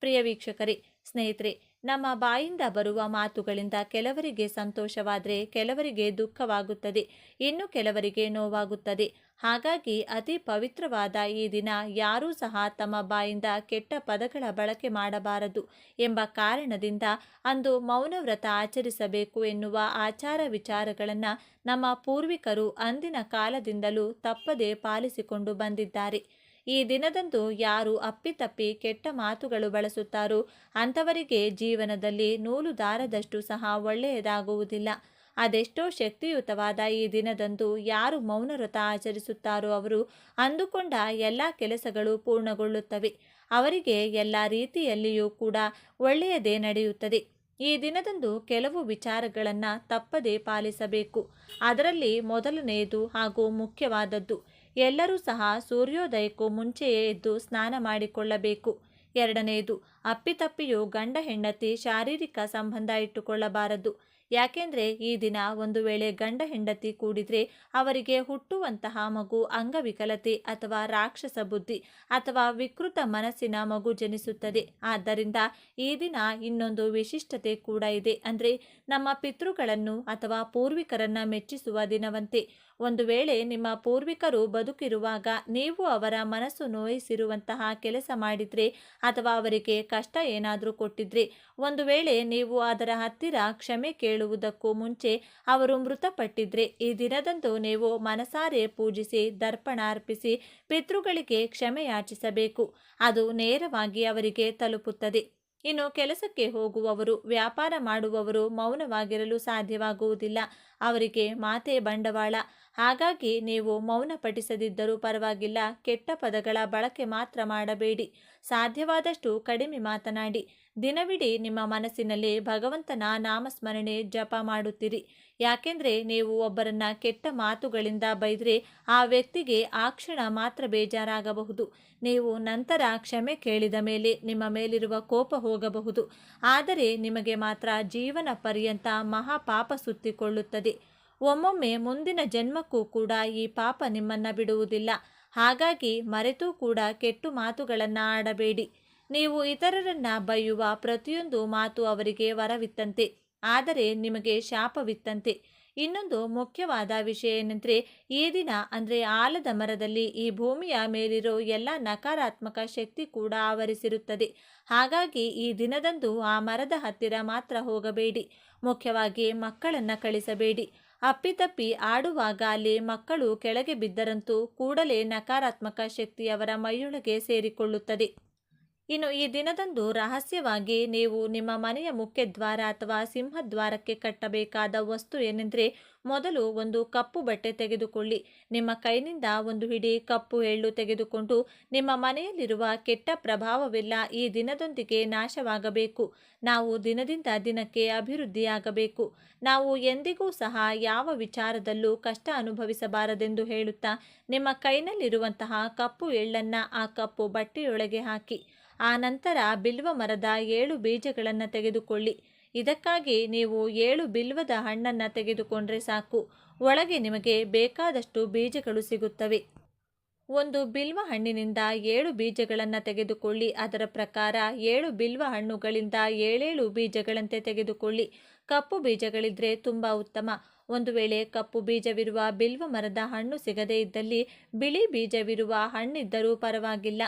ಪ್ರಿಯ ವೀಕ್ಷಕರೇ, ಸ್ನೇಹಿತರೆ, ನಮ್ಮ ಬಾಯಿಂದ ಬರುವ ಮಾತುಗಳಿಂದ ಕೆಲವರಿಗೆ ಸಂತೋಷವಾದರೆ ಕೆಲವರಿಗೆ ದುಃಖವಾಗುತ್ತದೆ, ಇನ್ನು ಕೆಲವರಿಗೆ ನೋವಾಗುತ್ತದೆ. ಹಾಗಾಗಿ ಅತಿ ಪವಿತ್ರವಾದ ಈ ದಿನ ಯಾರೂ ಸಹ ತಮ್ಮ ಬಾಯಿಂದ ಕೆಟ್ಟ ಪದಗಳ ಬಳಕೆ ಮಾಡಬಾರದು ಎಂಬ ಕಾರಣದಿಂದ ಅಂದು ಮೌನವ್ರತ ಆಚರಿಸಬೇಕು ಎನ್ನುವ ಆಚಾರ ವಿಚಾರಗಳನ್ನು ನಮ್ಮ ಪೂರ್ವಿಕರು ಅಂದಿನ ಕಾಲದಿಂದಲೂ ತಪ್ಪದೆ ಪಾಲಿಸಿಕೊಂಡು ಬಂದಿದ್ದಾರೆ. ಈ ದಿನದಂದು ಯಾರು ಅಪ್ಪಿತಪ್ಪಿ ಕೆಟ್ಟ ಮಾತುಗಳು ಬಳಸುತ್ತಾರೋ ಅಂಥವರಿಗೆ ಜೀವನದಲ್ಲಿ ನೂಲು ದಾರದಷ್ಟು ಸಹ ಒಳ್ಳೆಯದಾಗುವುದಿಲ್ಲ. ಅದೆಷ್ಟೋ ಶಕ್ತಿಯುತವಾದ ಈ ದಿನದಂದು ಯಾರು ಮೌನವ್ರತ ಆಚರಿಸುತ್ತಾರೋ ಅವರು ಅಂದುಕೊಂಡ ಎಲ್ಲ ಕೆಲಸಗಳು ಪೂರ್ಣಗೊಳ್ಳುತ್ತವೆ. ಅವರಿಗೆ ಎಲ್ಲ ರೀತಿಯಲ್ಲಿಯೂ ಕೂಡ ಒಳ್ಳೆಯದೇ ನಡೆಯುತ್ತದೆ. ಈ ದಿನದಂದು ಕೆಲವು ವಿಚಾರಗಳನ್ನು ತಪ್ಪದೇ ಪಾಲಿಸಬೇಕು. ಅದರಲ್ಲಿ ಮೊದಲನೆಯದು ಹಾಗೂ ಮುಖ್ಯವಾದದ್ದು, ಎಲ್ಲರೂ ಸಹ ಸೂರ್ಯೋದಯಕ್ಕೂ ಮುಂಚೆಯೇ ಎದ್ದು ಸ್ನಾನ ಮಾಡಿಕೊಳ್ಳಬೇಕು. ಎರಡನೆಯದು, ಅಪ್ಪಿತಪ್ಪಿಯೂ ಗಂಡ ಹೆಂಡತಿ ಶಾರೀರಿಕ ಸಂಬಂಧ ಇಟ್ಟುಕೊಳ್ಳಬಾರದು. ಯಾಕೆಂದರೆ ಈ ದಿನ ಒಂದು ವೇಳೆ ಗಂಡ ಹೆಂಡತಿ ಕೂಡಿದರೆ ಅವರಿಗೆ ಹುಟ್ಟುವಂತಹ ಮಗು ಅಂಗವಿಕಲತೆ ಅಥವಾ ರಾಕ್ಷಸ ಬುದ್ಧಿ ಅಥವಾ ವಿಕೃತ ಮನಸ್ಸಿನ ಮಗು ಜನಿಸುತ್ತದೆ. ಆದ್ದರಿಂದ ಈ ದಿನ ಇನ್ನೊಂದು ವಿಶಿಷ್ಟತೆ ಕೂಡ ಇದೆ. ಅಂದರೆ ನಮ್ಮ ಪಿತೃಗಳನ್ನು ಅಥವಾ ಪೂರ್ವಿಕರನ್ನು ಮೆಚ್ಚಿಸುವ ದಿನವಂತೆ. ಒಂದು ವೇಳೆ ನಿಮ್ಮ ಪೂರ್ವಿಕರು ಬದುಕಿರುವಾಗ ನೀವು ಅವರ ಮನಸ್ಸು ನೋಯಿಸಿರುವಂತಹ ಕೆಲಸ ಮಾಡಿದರೆ ಅಥವಾ ಅವರಿಗೆ ಕಷ್ಟ ಏನಾದರೂ ಕೊಟ್ಟಿದ್ರೆ, ಒಂದು ವೇಳೆ ನೀವು ಅದರ ಹತ್ತಿರ ಕ್ಷಮೆ ಕೇಳುವುದಕ್ಕೂ ಮುಂಚೆ ಅವರು ಮೃತಪಟ್ಟಿದ್ರೆ, ಈ ದಿನದಂದು ನೀವು ಮನಸಾರೆ ಪೂಜಿಸಿ ದರ್ಪಣ ಅರ್ಪಿಸಿ ಪಿತೃಗಳಿಗೆ ಕ್ಷಮೆ ಯಾಚಿಸಬೇಕು. ಅದು ನೇರವಾಗಿ ಅವರಿಗೆ ತಲುಪುತ್ತದೆ. ಇನ್ನು ಕೆಲಸಕ್ಕೆ ಹೋಗುವವರು, ವ್ಯಾಪಾರ ಮಾಡುವವರು ಮೌನವಾಗಿರಲು ಸಾಧ್ಯವಾಗುವುದಿಲ್ಲ. ಅವರಿಗೆ ಮಾತೇ ಬಂಡವಾಳ. ಹಾಗಾಗಿ ನೀವು ಮೌನ ಪಠಿಸದಿದ್ದರೂ ಪರವಾಗಿಲ್ಲ, ಕೆಟ್ಟ ಪದಗಳ ಬಳಕೆ ಮಾತ್ರ ಮಾಡಬೇಡಿ. ಸಾಧ್ಯವಾದಷ್ಟು ಕಡಿಮೆ ಮಾತನಾಡಿ. ದಿನವಿಡೀ ನಿಮ್ಮ ಮನಸ್ಸಿನಲ್ಲಿ ಭಗವಂತನ ನಾಮಸ್ಮರಣೆ ಜಪ ಮಾಡುತ್ತೀರಿ. ಯಾಕೆಂದರೆ ನೀವು ಒಬ್ಬರನ್ನ ಕೆಟ್ಟ ಮಾತುಗಳಿಂದ ಬೈದರೆ ಆ ವ್ಯಕ್ತಿಗೆ ಆ ಕ್ಷಣ ಮಾತ್ರ ಬೇಜಾರಾಗಬಹುದು. ನೀವು ನಂತರ ಕ್ಷಮೆ ಕೇಳಿದ ಮೇಲೆ ನಿಮ್ಮ ಮೇಲಿರುವ ಕೋಪ ಹೋಗಬಹುದು. ಆದರೆ ನಿಮಗೆ ಮಾತ್ರ ಜೀವನ ಪರ್ಯಂತ ಮಹಾಪಾಪ ಸುತ್ತಿಕೊಳ್ಳುತ್ತದೆ. ಒಮ್ಮೊಮ್ಮೆ ಮುಂದಿನ ಜನ್ಮಕ್ಕೂ ಕೂಡ ಈ ಪಾಪ ನಿಮ್ಮನ್ನು ಬಿಡುವುದಿಲ್ಲ. ಹಾಗಾಗಿ ಮರೆತೂ ಕೂಡ ಕೆಟ್ಟ ಮಾತುಗಳನ್ನು ಆಡಬೇಡಿ. ನೀವು ಇತರರನ್ನ ಬೈಯುವ ಪ್ರತಿಯೊಂದು ಮಾತು ಅವರಿಗೆ ವರವಿತ್ತಂತೆ, ಆದರೆ ನಿಮಗೆ ಶಾಪವಿತ್ತಂತೆ. ಇನ್ನೊಂದು ಮುಖ್ಯವಾದ ವಿಷಯ ಏನೆಂದರೆ, ಈ ದಿನ ಅಂದರೆ ಆಲದ ಮರದಲ್ಲಿ ಈ ಭೂಮಿಯ ಮೇಲಿರೋ ಎಲ್ಲ ನಕಾರಾತ್ಮಕ ಶಕ್ತಿ ಕೂಡ ಆವರಿಸಿರುತ್ತದೆ. ಹಾಗಾಗಿ ಈ ದಿನದಂದು ಆ ಮರದ ಹತ್ತಿರ ಮಾತ್ರ ಹೋಗಬೇಡಿ. ಮುಖ್ಯವಾಗಿ ಮಕ್ಕಳನ್ನು ಕಳಿಸಬೇಡಿ. ಅಪ್ಪಿತಪ್ಪಿ ಆಡುವಾಗ ಅಲ್ಲಿ ಮಕ್ಕಳು ಕೆಳಗೆ ಬಿದ್ದರಂತೂ ಕೂಡಲೇ ನಕಾರಾತ್ಮಕ ಶಕ್ತಿ ಅವರ ಮೈಯೊಳಗೆ ಸೇರಿಕೊಳ್ಳುತ್ತದೆ. ಇನ್ನು ಈ ದಿನದಂದು ರಹಸ್ಯವಾಗಿ ನೀವು ನಿಮ್ಮ ಮನೆಯ ಮುಖ್ಯದ್ವಾರ ಅಥವಾ ಸಿಂಹದ್ವಾರಕ್ಕೆ ಕಟ್ಟಬೇಕಾದ ವಸ್ತು ಏನೆಂದರೆ, ಮೊದಲು ಒಂದು ಕಪ್ಪು ಬಟ್ಟೆ ತೆಗೆದುಕೊಳ್ಳಿ. ನಿಮ್ಮ ಕೈನಿಂದ ಒಂದು ಹಿಡಿ ಕಪ್ಪು ಎಳ್ಳು ತೆಗೆದುಕೊಂಡು ನಿಮ್ಮ ಮನೆಯಲ್ಲಿರುವ ಕೆಟ್ಟ ಪ್ರಭಾವವೆಲ್ಲ ಈ ದಿನದೊಂದಿಗೆ ನಾಶವಾಗಬೇಕು. ನಾವು ದಿನದಿಂದ ದಿನಕ್ಕೆ ಅಭಿವೃದ್ಧಿಯಾಗಬೇಕು. ನಾವು ಎಂದಿಗೂ ಸಹ ಯಾವ ವಿಚಾರದಲ್ಲೂ ಕಷ್ಟ ಅನುಭವಿಸಬಾರದೆಂದು ಹೇಳುತ್ತಾ ನಿಮ್ಮ ಕೈನಲ್ಲಿರುವಂತಹ ಕಪ್ಪು ಎಳ್ಳನ್ನು ಆ ಕಪ್ಪು ಬಟ್ಟೆಯೊಳಗೆ ಹಾಕಿ. ಆ ನಂತರ ಬಿಲ್ವ ಮರದ 7 ಬೀಜಗಳನ್ನು ತೆಗೆದುಕೊಳ್ಳಿ. ಇದಕ್ಕಾಗಿ ನೀವು 7 ಬಿಲ್ವದ ಹಣ್ಣನ್ನು ತೆಗೆದುಕೊಂಡ್ರೆ ಸಾಕು. ಒಳಗೆ ನಿಮಗೆ ಬೇಕಾದಷ್ಟು ಬೀಜಗಳು ಸಿಗುತ್ತವೆ. ಒಂದು ಬಿಲ್ವ ಹಣ್ಣಿನಿಂದ 7 ಬೀಜಗಳನ್ನು ತೆಗೆದುಕೊಳ್ಳಿ. ಅದರ ಪ್ರಕಾರ 7 ಬಿಲ್ವ ಹಣ್ಣುಗಳಿಂದ 7 ಬೀಜಗಳಂತೆ ತೆಗೆದುಕೊಳ್ಳಿ. ಕಪ್ಪು ಬೀಜಗಳಿದ್ರೆ ತುಂಬ ಉತ್ತಮ. ಒಂದು ವೇಳೆ ಕಪ್ಪು ಬೀಜವಿರುವ ಬಿಲ್ವ ಮರದ ಹಣ್ಣು ಸಿಗದೇ ಇದ್ದಲ್ಲಿ ಬಿಳಿ ಬೀಜವಿರುವ ಹಣ್ಣಿದ್ದರೂ ಪರವಾಗಿಲ್ಲ.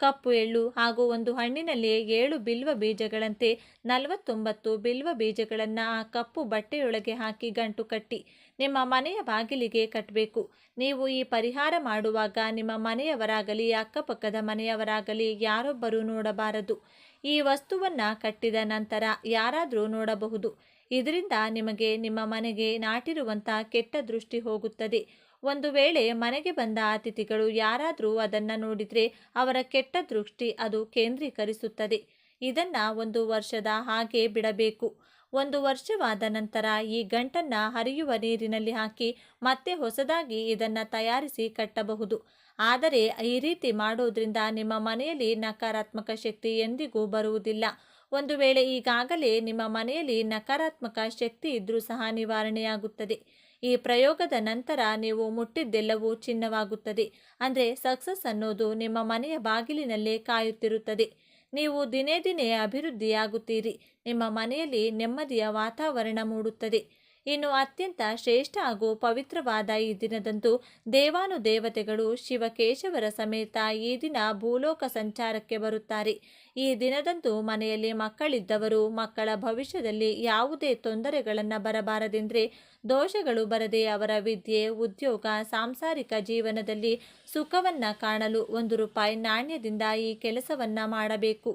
ಕಪ್ಪು ಎಳ್ಳು ಹಾಗೂ ಒಂದು ಹಣ್ಣಿನಲ್ಲಿ 7 ಬಿಲ್ವ ಬೀಜಗಳಂತೆ 49 ಬಿಲ್ವ ಬೀಜಗಳನ್ನು ಆ ಕಪ್ಪು ಬಟ್ಟೆಯೊಳಗೆ ಹಾಕಿ ಗಂಟು ಕಟ್ಟಿ ನಿಮ್ಮ ಮನೆಯ ಬಾಗಿಲಿಗೆ ಕಟ್ಟಬೇಕು. ನೀವು ಈ ಪರಿಹಾರ ಮಾಡುವಾಗ ನಿಮ್ಮ ಮನೆಯವರಾಗಲಿ ಅಕ್ಕಪಕ್ಕದ ಮನೆಯವರಾಗಲಿ ಯಾರೊಬ್ಬರೂ ನೋಡಬಾರದು. ಈ ವಸ್ತುವನ್ನು ಕಟ್ಟಿದ ನಂತರ ಯಾರಾದರೂ ನೋಡಬಹುದು. ಇದರಿಂದ ನಿಮಗೆ ನಿಮ್ಮ ಮನೆಗೆ ನಾಟಿರುವಂಥ ಕೆಟ್ಟ ದೃಷ್ಟಿ ಹೋಗುತ್ತದೆ. ಒಂದು ವೇಳೆ ಮನೆಗೆ ಬಂದ ಅತಿಥಿಗಳು ಯಾರಾದರೂ ಅದನ್ನು ನೋಡಿದರೆ ಅವರ ಕೆಟ್ಟ ದೃಷ್ಟಿ ಅದು ಕೇಂದ್ರೀಕರಿಸುತ್ತದೆ. ಇದನ್ನು 1 ವರ್ಷದ ಹಾಗೆ ಬಿಡಬೇಕು. 1 ವರ್ಷವಾದ ನಂತರ ಈ ಗಂಟನ್ನು ಹರಿಯುವ ನೀರಿನಲ್ಲಿ ಹಾಕಿ ಮತ್ತೆ ಹೊಸದಾಗಿ ಇದನ್ನು ತಯಾರಿಸಿ ಕಟ್ಟಬಹುದು. ಆದರೆ ಈ ರೀತಿ ಮಾಡೋದ್ರಿಂದ ನಿಮ್ಮ ಮನೆಯಲ್ಲಿ ನಕಾರಾತ್ಮಕ ಶಕ್ತಿ ಎಂದಿಗೂ ಬರುವುದಿಲ್ಲ. ಒಂದು ವೇಳೆ ಈಗಾಗಲೇ ನಿಮ್ಮ ಮನೆಯಲ್ಲಿ ನಕಾರಾತ್ಮಕ ಶಕ್ತಿ ಇದ್ದರೂ ಸಹ ನಿವಾರಣೆಯಾಗುತ್ತದೆ. ಈ ಪ್ರಯೋಗದ ನಂತರ ನೀವು ಮುಟ್ಟಿದ್ದೆಲ್ಲವೂ ಚಿನ್ನವಾಗುತ್ತದೆ. ಅಂದರೆ ಸಕ್ಸಸ್ ಅನ್ನೋದು ನಿಮ್ಮ ಮನೆಯ ಬಾಗಿಲಿನಲ್ಲೇ ಕಾಯುತ್ತಿರುತ್ತದೆ. ನೀವು ದಿನೇ ದಿನೇ ಅಭಿವೃದ್ಧಿಯಾಗುತ್ತೀರಿ. ನಿಮ್ಮ ಮನೆಯಲ್ಲಿ ನೆಮ್ಮದಿಯ ವಾತಾವರಣ ಮೂಡುತ್ತದೆ. ಇನ್ನು ಅತ್ಯಂತ ಶ್ರೇಷ್ಠ ಹಾಗೂ ಪವಿತ್ರವಾದ ಈ ದಿನದಂದು ದೇವಾನುದೇವತೆಗಳು ಶಿವಕೇಶವರ ಸಮೇತ ಈ ದಿನ ಭೂಲೋಕ ಸಂಚಾರಕ್ಕೆ ಬರುತ್ತಾರೆ. ಈ ದಿನದಂದು ಮನೆಯಲ್ಲಿ ಮಕ್ಕಳಿದ್ದವರು ಮಕ್ಕಳ ಭವಿಷ್ಯದಲ್ಲಿ ಯಾವುದೇ ತೊಂದರೆಗಳನ್ನು ಬರಬಾರದೆಂದರೆ, ದೋಷಗಳು ಬರದೆ ಅವರ ವಿದ್ಯೆ, ಉದ್ಯೋಗ, ಸಾಂಸಾರಿಕ ಜೀವನದಲ್ಲಿ ಸುಖವನ್ನು ಕಾಣಲು ₹1 ನಾಣ್ಯದಿಂದ ಈ ಕೆಲಸವನ್ನು ಮಾಡಬೇಕು.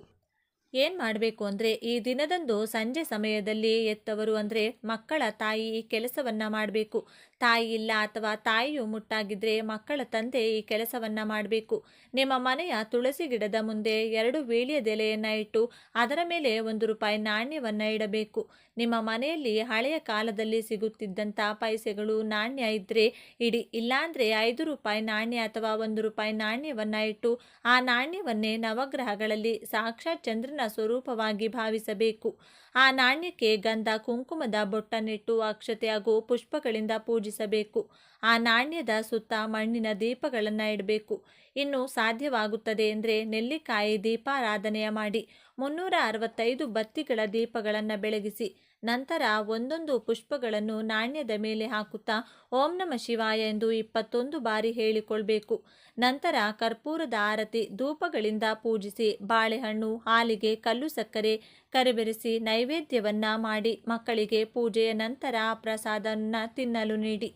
ಏನು ಮಾಡಬೇಕು ಅಂದರೆ, ಈ ದಿನದಂದು ಸಂಜೆ ಸಮಯದಲ್ಲಿ ಎತ್ತವರು ಅಂದರೆ ಮಕ್ಕಳ ತಾಯಿ ಈ ಕೆಲಸವನ್ನು ಮಾಡಬೇಕು. ತಾಯಿ ಇಲ್ಲ ಅಥವಾ ತಾಯಿಯು ಮುಟ್ಟಾಗಿದ್ದರೆ ಮಕ್ಕಳ ತಂದೆ ಈ ಕೆಲಸವನ್ನು ಮಾಡಬೇಕು. ನಿಮ್ಮ ಮನೆಯ ತುಳಸಿ ಗಿಡದ ಮುಂದೆ 2 ವೀಳ್ಯದೆಲೆಯನ್ನು ಇಟ್ಟು ಅದರ ಮೇಲೆ ₹1 ನಾಣ್ಯವನ್ನು ಇಡಬೇಕು. ನಿಮ್ಮ ಮನೆಯಲ್ಲಿ ಹಳೆಯ ಕಾಲದಲ್ಲಿ ಸಿಗುತ್ತಿದ್ದಂಥ ಪೈಸೆಗಳು, ನಾಣ್ಯ ಇದ್ದರೆ ಇಡಿ. ಇಲ್ಲಾಂದರೆ ₹5 ನಾಣ್ಯ ಅಥವಾ ₹1 ನಾಣ್ಯವನ್ನು ಇಟ್ಟು ಆ ನಾಣ್ಯವನ್ನೇ ನವಗ್ರಹಗಳಲ್ಲಿ ಸಾಕ್ಷಾತ್ ಚಂದ್ರನ ಸ್ವರೂಪವಾಗಿ ಭಾವಿಸಬೇಕು. ಆ ನಾಣ್ಯಕ್ಕೆ ಗಂಧ ಕುಂಕುಮದ ಬೊಟ್ಟನ್ನಿಟ್ಟು ಅಕ್ಷತೆ ಹಾಗೂ ಪುಷ್ಪಗಳಿಂದ ಪೂಜಿಸಬೇಕು. ಆ ನಾಣ್ಯದ ಸುತ್ತ ಮಣ್ಣಿನ ದೀಪಗಳನ್ನು ಇಡಬೇಕು. ಇನ್ನು ಸಾಧ್ಯವಾಗುತ್ತದೆ ಅಂದರೆ ನೆಲ್ಲಿಕಾಯಿ ದೀಪಾರಾಧನೆಯ ಮಾಡಿ 365 ಬತ್ತಿಗಳ ದೀಪಗಳನ್ನು ಬೆಳಗಿಸಿ ನಂತರ ಒಂದೊಂದು ಪುಷ್ಪಗಳನ್ನು ನಾಣ್ಯದ ಮೇಲೆ ಹಾಕುತ್ತಾ ಓಂ ನಮಃ ಶಿವಾಯ ಎಂದು 21 ಬಾರಿ ಹೇಳಿಕೊಳ್ಬೇಕು. ನಂತರ ಕರ್ಪೂರದ ಆರತಿ ಧೂಪಗಳಿಂದ ಪೂಜಿಸಿ ಬಾಳೆಹಣ್ಣು, ಹಾಲಿಗೆ, ಕಲ್ಲು ಸಕ್ಕರೆ ಕರಿಬೆರೆಸಿ ನೈವೇದ್ಯವನ್ನ ಮಾಡಿ ಮಕ್ಕಳಿಗೆ ಪೂಜೆಯ ನಂತರ ಆ ಪ್ರಸಾದವನ್ನು ತಿನ್ನಲು ನೀಡಿ.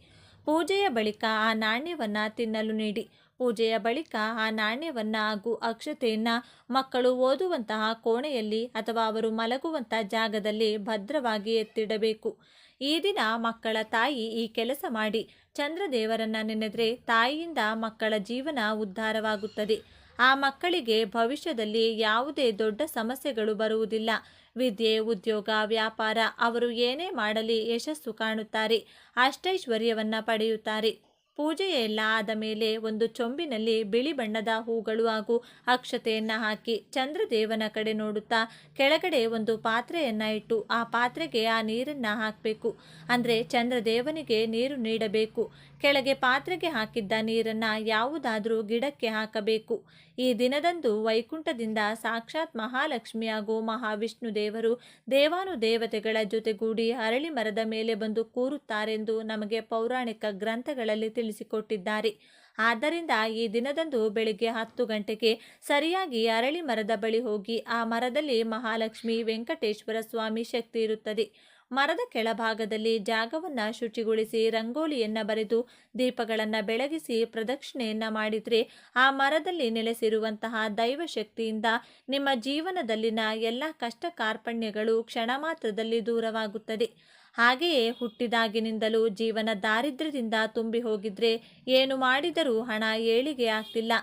ಪೂಜೆಯ ಬಳಿಕ ಆ ನಾಣ್ಯವನ್ನು ತಿನ್ನಲು ನೀಡಿ. ಪೂಜೆಯ ಬಳಿಕ ಆ ನಾಣ್ಯವನ್ನು ಹಾಗೂ ಅಕ್ಷತೆಯನ್ನು ಮಕ್ಕಳು ಓದುವಂತಹ ಕೋಣೆಯಲ್ಲಿ ಅಥವಾ ಅವರು ಮಲಗುವಂಥ ಜಾಗದಲ್ಲಿ ಭದ್ರವಾಗಿ ಎತ್ತಿಡಬೇಕು. ಈ ದಿನ ಮಕ್ಕಳ ತಾಯಿ ಈ ಕೆಲಸ ಮಾಡಿ ಚಂದ್ರದೇವರನ್ನು ನೆನೆದರೆ ತಾಯಿಯಿಂದ ಮಕ್ಕಳ ಜೀವನ ಉದ್ಧಾರವಾಗುತ್ತದೆ. ಆ ಮಕ್ಕಳಿಗೆ ಭವಿಷ್ಯದಲ್ಲಿ ಯಾವುದೇ ದೊಡ್ಡ ಸಮಸ್ಯೆಗಳು ಬರುವುದಿಲ್ಲ. ವಿದ್ಯೆ, ಉದ್ಯೋಗ, ವ್ಯಾಪಾರ ಅವರು ಏನೇ ಮಾಡಲಿ ಯಶಸ್ಸು ಕಾಣುತ್ತಾರೆ, ಅಷ್ಟೈಶ್ವರ್ಯವನ್ನು ಪಡೆಯುತ್ತಾರೆ. ಪೂಜೆಯೆಲ್ಲ ಆದ ಮೇಲೆ ಒಂದು ಚೊಂಬಿನಲ್ಲಿ ಬಿಳಿ ಬಣ್ಣದ ಹೂಗಳು ಹಾಗೂ ಅಕ್ಷತೆಯನ್ನು ಹಾಕಿ ಚಂದ್ರದೇವನ ಕಡೆ ನೋಡುತ್ತಾ ಕೆಳಗಡೆ ಒಂದು ಪಾತ್ರೆಯನ್ನು ಇಟ್ಟು ಆ ಪಾತ್ರೆಗೆ ಆ ನೀರನ್ನು ಹಾಕಬೇಕು. ಅಂದರೆ ಚಂದ್ರದೇವನಿಗೆ ನೀರು ನೀಡಬೇಕು. ಕೆಳಗೆ ಪಾತ್ರೆಗೆ ಹಾಕಿದ್ದ ನೀರನ್ನು ಯಾವುದಾದರೂ ಗಿಡಕ್ಕೆ ಹಾಕಬೇಕು. ಈ ದಿನದಂದು ವೈಕುಂಠದಿಂದ ಸಾಕ್ಷಾತ್ ಮಹಾಲಕ್ಷ್ಮಿ ಹಾಗೂ ಮಹಾವಿಷ್ಣು ದೇವರು ದೇವಾನುದೇವತೆಗಳ ಜೊತೆಗೂಡಿ ಅರಳಿ ಮರದ ಮೇಲೆ ಬಂದು ಕೂರುತ್ತಾರೆಂದು ನಮಗೆ ಪೌರಾಣಿಕ ಗ್ರಂಥಗಳಲ್ಲಿ ತಿಳಿಸಿಕೊಟ್ಟಿದ್ದಾರೆ. ಆದ್ದರಿಂದ ಈ ದಿನದಂದು ಬೆಳಿಗ್ಗೆ 10 ಗಂಟೆಗೆ ಸರಿಯಾಗಿ ಅರಳಿ ಮರದ ಬಳಿ ಹೋಗಿ ಆ ಮರದಲ್ಲಿ ಮಹಾಲಕ್ಷ್ಮಿ, ವೆಂಕಟೇಶ್ವರ ಸ್ವಾಮಿ ಶಕ್ತಿ ಇರುತ್ತದೆ. ಮರದ ಕೆಳಭಾಗದಲ್ಲಿ ಜಾಗವನ್ನು ಶುಚಿಗೊಳಿಸಿ ರಂಗೋಲಿಯನ್ನು ಬರೆದು ದೀಪಗಳನ್ನು ಬೆಳಗಿಸಿ ಪ್ರದಕ್ಷಿಣೆಯನ್ನು ಮಾಡಿದರೆ ಆ ಮರದಲ್ಲಿ ನೆಲೆಸಿರುವಂತಹ ದೈವಶಕ್ತಿಯಿಂದ ನಿಮ್ಮ ಜೀವನದಲ್ಲಿನ ಎಲ್ಲ ಕಷ್ಟ ಕಾರ್ಪಣ್ಯಗಳು ಕ್ಷಣ ಮಾತ್ರದಲ್ಲಿ ದೂರವಾಗುತ್ತದೆ. ಹಾಗೆಯೇ ಹುಟ್ಟಿದಾಗಿನಿಂದಲೂ ಜೀವನ ದಾರಿದ್ರ್ಯದಿಂದ ತುಂಬಿ ಹೋಗಿದ್ರೆ ಏನು ಮಾಡಿದರೂ ಹಣ ಏಳಿಗೆ ಆಗ್ತಿಲ್ಲ,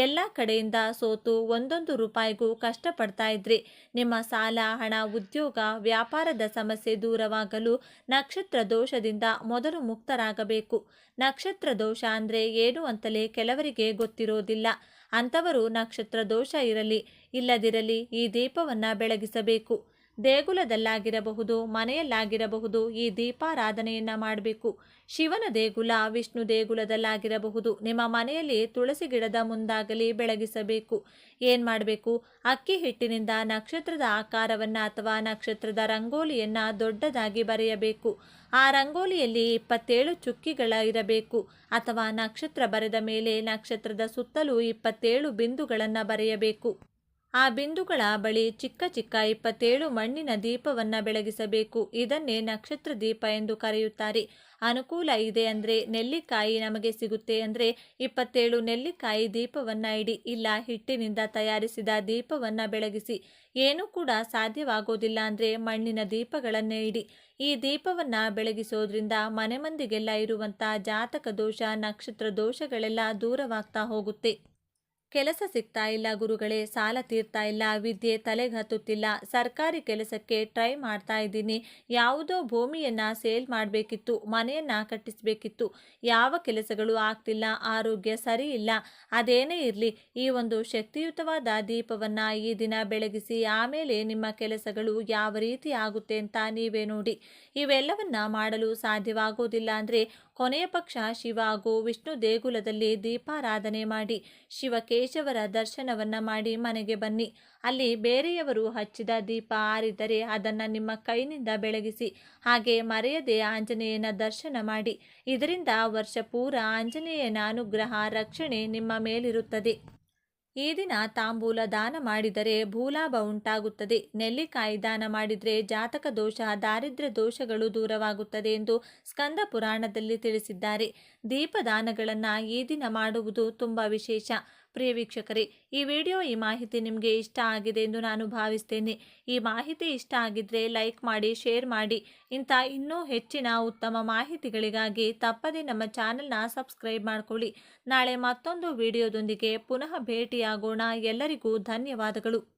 ಎಲ್ಲ ಕಡೆಯಿಂದ ಸೋತು ಒಂದೊಂದು ರೂಪಾಯಿಗೂ ಕಷ್ಟಪಡ್ತಾ ಇದ್ರಿ, ನಿಮ್ಮ ಸಾಲ, ಹಣ, ಉದ್ಯೋಗ, ವ್ಯಾಪಾರದ ಸಮಸ್ಯೆ ದೂರವಾಗಲು ನಕ್ಷತ್ರ ದೋಷದಿಂದ ಮೊದಲು ಮುಕ್ತರಾಗಬೇಕು. ನಕ್ಷತ್ರ ದೋಷ ಅಂದರೆ ಏನು ಅಂತಲೇ ಕೆಲವರಿಗೆ ಗೊತ್ತಿರೋದಿಲ್ಲ. ಅಂಥವರು ನಕ್ಷತ್ರ ದೋಷ ಇರಲಿ ಇಲ್ಲದಿರಲಿ ಈ ದೀಪವನ್ನು ಬೆಳಗಿಸಬೇಕು. ದೇಗುಲದಲ್ಲಾಗಿರಬಹುದು, ಮನೆಯಲ್ಲಾಗಿರಬಹುದು ಈ ದೀಪಾರಾಧನೆಯನ್ನು ಮಾಡಬೇಕು. ಶಿವನ ದೇಗುಲ, ವಿಷ್ಣು ದೇಗುಲದಲ್ಲಾಗಿರಬಹುದು, ನಿಮ್ಮ ಮನೆಯಲ್ಲಿ ತುಳಸಿ ಗಿಡದ ಮುಂದಾಗಲಿ ಬೆಳಗಿಸಬೇಕು. ಏನು ಮಾಡಬೇಕು? ಅಕ್ಕಿ ಹಿಟ್ಟಿನಿಂದ ನಕ್ಷತ್ರದ ಆಕಾರವನ್ನು ಅಥವಾ ನಕ್ಷತ್ರದ ರಂಗೋಲಿಯನ್ನು ದೊಡ್ಡದಾಗಿ ಬರೆಯಬೇಕು. ಆ ರಂಗೋಲಿಯಲ್ಲಿ 27 ಚುಕ್ಕಿಗಳ ಇರಬೇಕು ಅಥವಾ ನಕ್ಷತ್ರ ಬರೆದ ಮೇಲೆ ನಕ್ಷತ್ರದ ಸುತ್ತಲೂ 27 ಬಿಂದುಗಳನ್ನು ಬರೆಯಬೇಕು. ಆ ಬಿಂದುಗಳ ಬಳಿ ಚಿಕ್ಕ ಚಿಕ್ಕ 27 ಮಣ್ಣಿನ ದೀಪವನ್ನು ಬೆಳಗಿಸಬೇಕು. ಇದನ್ನೇ ನಕ್ಷತ್ರ ದೀಪ ಎಂದು ಕರೆಯುತ್ತಾರೆ. ಅನುಕೂಲ ಇದೆ ಅಂದರೆ ನೆಲ್ಲಿಕಾಯಿ ನಮಗೆ ಸಿಗುತ್ತೆ ಅಂದರೆ 27 ನೆಲ್ಲಿಕಾಯಿ ದೀಪವನ್ನು ಇಡಿ. ಇಲ್ಲ ಹಿಟ್ಟಿನಿಂದ ತಯಾರಿಸಿದ ದೀಪವನ್ನು ಬೆಳಗಿಸಿ. ಏನೂ ಕೂಡ ಸಾಧ್ಯವಾಗೋದಿಲ್ಲ ಅಂದರೆ ಮಣ್ಣಿನ ದೀಪಗಳನ್ನೇ ಇಡಿ. ಈ ದೀಪವನ್ನು ಬೆಳಗಿಸೋದ್ರಿಂದ ಮನೆ ಮಂದಿಗೆಲ್ಲ ಇರುವಂಥ ಜಾತಕ ದೋಷ, ನಕ್ಷತ್ರ ದೋಷಗಳೆಲ್ಲ ದೂರವಾಗ್ತಾ ಹೋಗುತ್ತೆ. ಕೆಲಸ ಸಿಗ್ತಾ ಇಲ್ಲ ಗುರುಗಳೇ, ಸಾಲ ತೀರ್ತಾ ಇಲ್ಲ, ವಿದ್ಯೆ ತಲೆಗೆ ಹತ್ತುತ್ತಿಲ್ಲ, ಸರ್ಕಾರಿ ಕೆಲಸಕ್ಕೆ ಟ್ರೈ ಮಾಡ್ತಾ ಇದ್ದೀನಿ, ಯಾವುದೋ ಭೂಮಿಯನ್ನು ಸೇಲ್ ಮಾಡಬೇಕಿತ್ತು, ಮನೆಯನ್ನು ಕಟ್ಟಿಸಬೇಕಿತ್ತು, ಯಾವ ಕೆಲಸಗಳು ಆಗ್ತಿಲ್ಲ, ಆರೋಗ್ಯ ಸರಿ ಇಲ್ಲ, ಅದೇನೇ ಇರಲಿ ಈ ಒಂದು ಶಕ್ತಿಯುತವಾದ ದೀಪವನ್ನು ಈ ದಿನ ಬೆಳಗಿಸಿ ಆಮೇಲೆ ನಿಮ್ಮ ಕೆಲಸಗಳು ಯಾವ ರೀತಿ ಆಗುತ್ತೆ ಅಂತ ನೀವೇ ನೋಡಿ. ಇವೆಲ್ಲವನ್ನ ಮಾಡಲು ಸಾಧ್ಯವಾಗೋದಿಲ್ಲ ಅಂದರೆ ಕೊನೆಯ ಪಕ್ಷ ಶಿವ ಹಾಗೂ ವಿಷ್ಣು ದೇಗುಲದಲ್ಲಿ ದೀಪಾರಾಧನೆ ಮಾಡಿ. ಶಿವಕೇಶ ಕೇಶವರ ದರ್ಶನವನ್ನ ಮಾಡಿ ಮನೆಗೆ ಬನ್ನಿ. ಅಲ್ಲಿ ಬೇರೆಯವರು ಹಚ್ಚಿದ ದೀಪ ಆರಿದ್ದರೆ ಅದನ್ನು ನಿಮ್ಮ ಕೈನಿಂದ ಬೆಳಗಿಸಿ. ಹಾಗೆ ಮರೆಯದೆ ಆಂಜನೇಯನ ದರ್ಶನ ಮಾಡಿ. ಇದರಿಂದ ವರ್ಷ ಪೂರ ಆಂಜನೇಯನ ಅನುಗ್ರಹ ರಕ್ಷಣೆ ನಿಮ್ಮ ಮೇಲಿರುತ್ತದೆ. ಈ ದಿನ ತಾಂಬೂಲ ದಾನ ಮಾಡಿದರೆ ಭೂಲಾಭ ಉಂಟಾಗುತ್ತದೆ. ನೆಲ್ಲಿಕಾಯಿ ದಾನ ಮಾಡಿದರೆ ಜಾತಕ ದೋಷ, ದಾರಿದ್ರ್ಯ ದೋಷಗಳು ದೂರವಾಗುತ್ತದೆ ಎಂದು ಸ್ಕಂದ ಪುರಾಣದಲ್ಲಿ ತಿಳಿಸಿದ್ದಾರೆ. ದೀಪದಾನಗಳನ್ನು ಈ ದಿನ ಮಾಡುವುದು ತುಂಬ ವಿಶೇಷ. ಪ್ರಿಯ ವೀಕ್ಷಕರೇ, ಈ ಮಾಹಿತಿ ನಿಮಗೆ ಇಷ್ಟ ಆಗಿದೆ ಎಂದು ನಾನು ಭಾವಿಸ್ತೇನೆ. ಈ ಮಾಹಿತಿ ಇಷ್ಟ ಆಗಿದ್ರೆ ಲೈಕ್ ಮಾಡಿ, ಶೇರ್ ಮಾಡಿ. ಇಂಥ ಇನ್ನೂ ಹೆಚ್ಚಿನ ಉತ್ತಮ ಮಾಹಿತಿಗಳಿಗಾಗಿ ತಪ್ಪದೆ ನಮ್ಮ ಚಾನೆಲ್ನ ಸಬ್ಸ್ಕ್ರೈಬ್ ಮಾಡ್ಕೊಳ್ಳಿ. ನಾಳೆ ಮತ್ತೊಂದು ವಿಡಿಯೋದೊಂದಿಗೆ ಪುನಃ ಭೇಟಿಯಾಗೋಣ. ಎಲ್ಲರಿಗೂ ಧನ್ಯವಾದಗಳು.